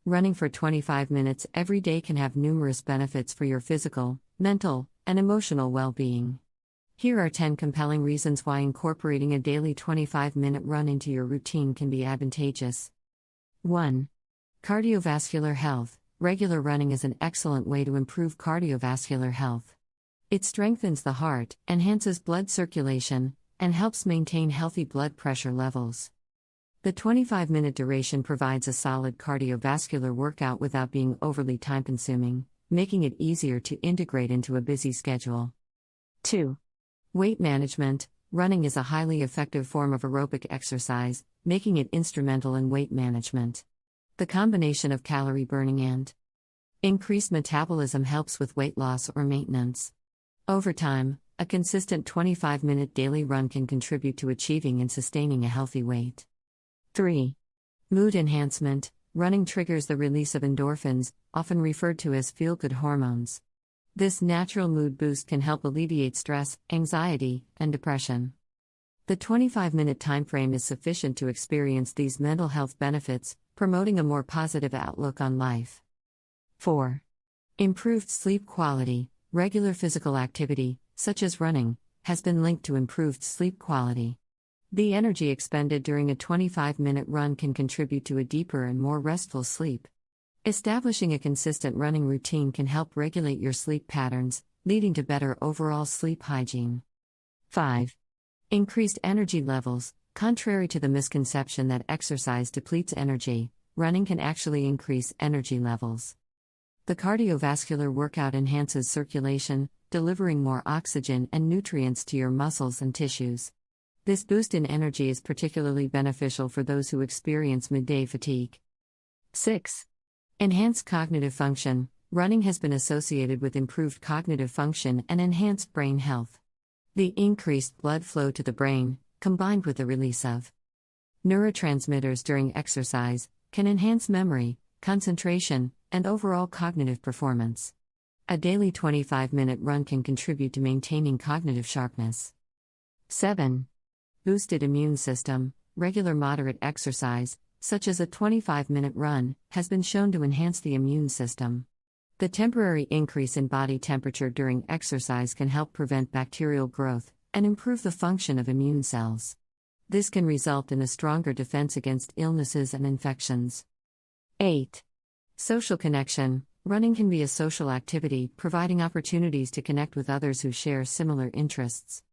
Running for 25 minutes every day can have numerous benefits for your physical, mental, and emotional well-being. Here are 10 compelling reasons why incorporating a daily 25-minute run into your routine can be advantageous. 1. Cardiovascular health. Regular running is an excellent way to improve cardiovascular health. It strengthens the heart, enhances blood circulation, and helps maintain healthy blood pressure levels. The 25-minute duration provides a solid cardiovascular workout without being overly time-consuming, making it easier to integrate into a busy schedule. 2. Weight management. Running is a highly effective form of aerobic exercise, making it instrumental in weight management. The combination of calorie burning and increased metabolism helps with weight loss or maintenance. Over time, a consistent 25-minute daily run can contribute to achieving and sustaining a healthy weight. 3. Mood enhancement. Running triggers the release of endorphins, often referred to as feel-good hormones. This natural mood boost can help alleviate stress, anxiety, and depression. The 25-minute time frame is sufficient to experience these mental health benefits, promoting a more positive outlook on life. 4. Improved sleep quality. Regular physical activity, such as running, has been linked to improved sleep quality. The energy expended during a 25-minute run can contribute to a deeper and more restful sleep. Establishing a consistent running routine can help regulate your sleep patterns, leading to better overall sleep hygiene. 5. Increased energy levels. Contrary to the misconception that exercise depletes energy, running can actually increase energy levels. The cardiovascular workout enhances circulation, delivering more oxygen and nutrients to your muscles and tissues. This boost in energy is particularly beneficial for those who experience midday fatigue. 6. Enhanced cognitive function. Running has been associated with improved cognitive function and enhanced brain health. The increased blood flow to the brain, combined with the release of neurotransmitters during exercise, can enhance memory, concentration, and overall cognitive performance. A daily 25-minute run can contribute to maintaining cognitive sharpness. 7. Boosted immune system. Regular moderate exercise, such as a 25-minute run, has been shown to enhance the immune system. The temporary increase in body temperature during exercise can help prevent bacterial growth and improve the function of immune cells. This can result in a stronger defense against illnesses and infections. 8. Social connection. Running can be a social activity, providing opportunities to connect with others who share similar interests.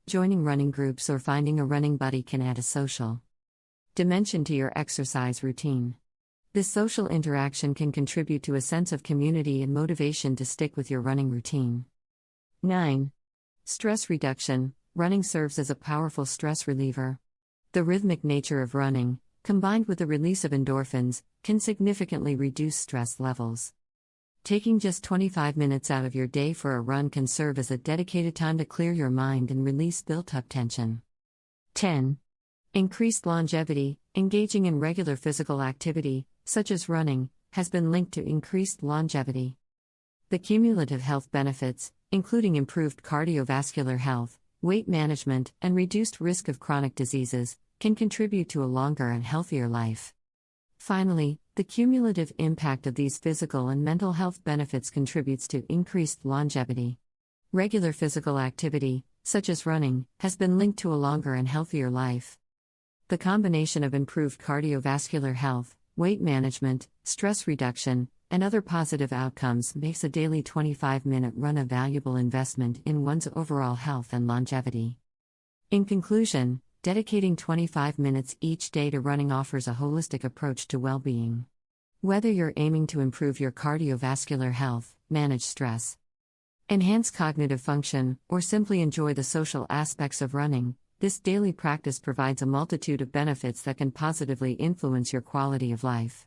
Joining running groups or finding a running buddy can add a social dimension to your exercise routine. This social interaction can contribute to a sense of community and motivation to stick with your running routine. 9. Stress reduction. Running serves as a powerful stress reliever. The rhythmic nature of running, combined with the release of endorphins, can significantly reduce stress levels. Taking just 25 minutes out of your day for a run can serve as a dedicated time to clear your mind and release built-up tension. 10. Increased longevity. Engaging in regular physical activity, such as running, has been linked to increased longevity. The cumulative health benefits, including improved cardiovascular health, weight management, and reduced risk of chronic diseases, can contribute to a longer and healthier life. Finally, the cumulative impact of these physical and mental health benefits contributes to increased longevity. Regular physical activity, such as running, has been linked to a longer and healthier life. The combination of improved cardiovascular health, weight management, stress reduction, and other positive outcomes makes a daily 25-minute run a valuable investment in one's overall health and longevity. In conclusion, dedicating 25 minutes each day to running offers a holistic approach to well-being. Whether you're aiming to improve your cardiovascular health, manage stress, enhance cognitive function, or simply enjoy the social aspects of running, this daily practice provides a multitude of benefits that can positively influence your quality of life.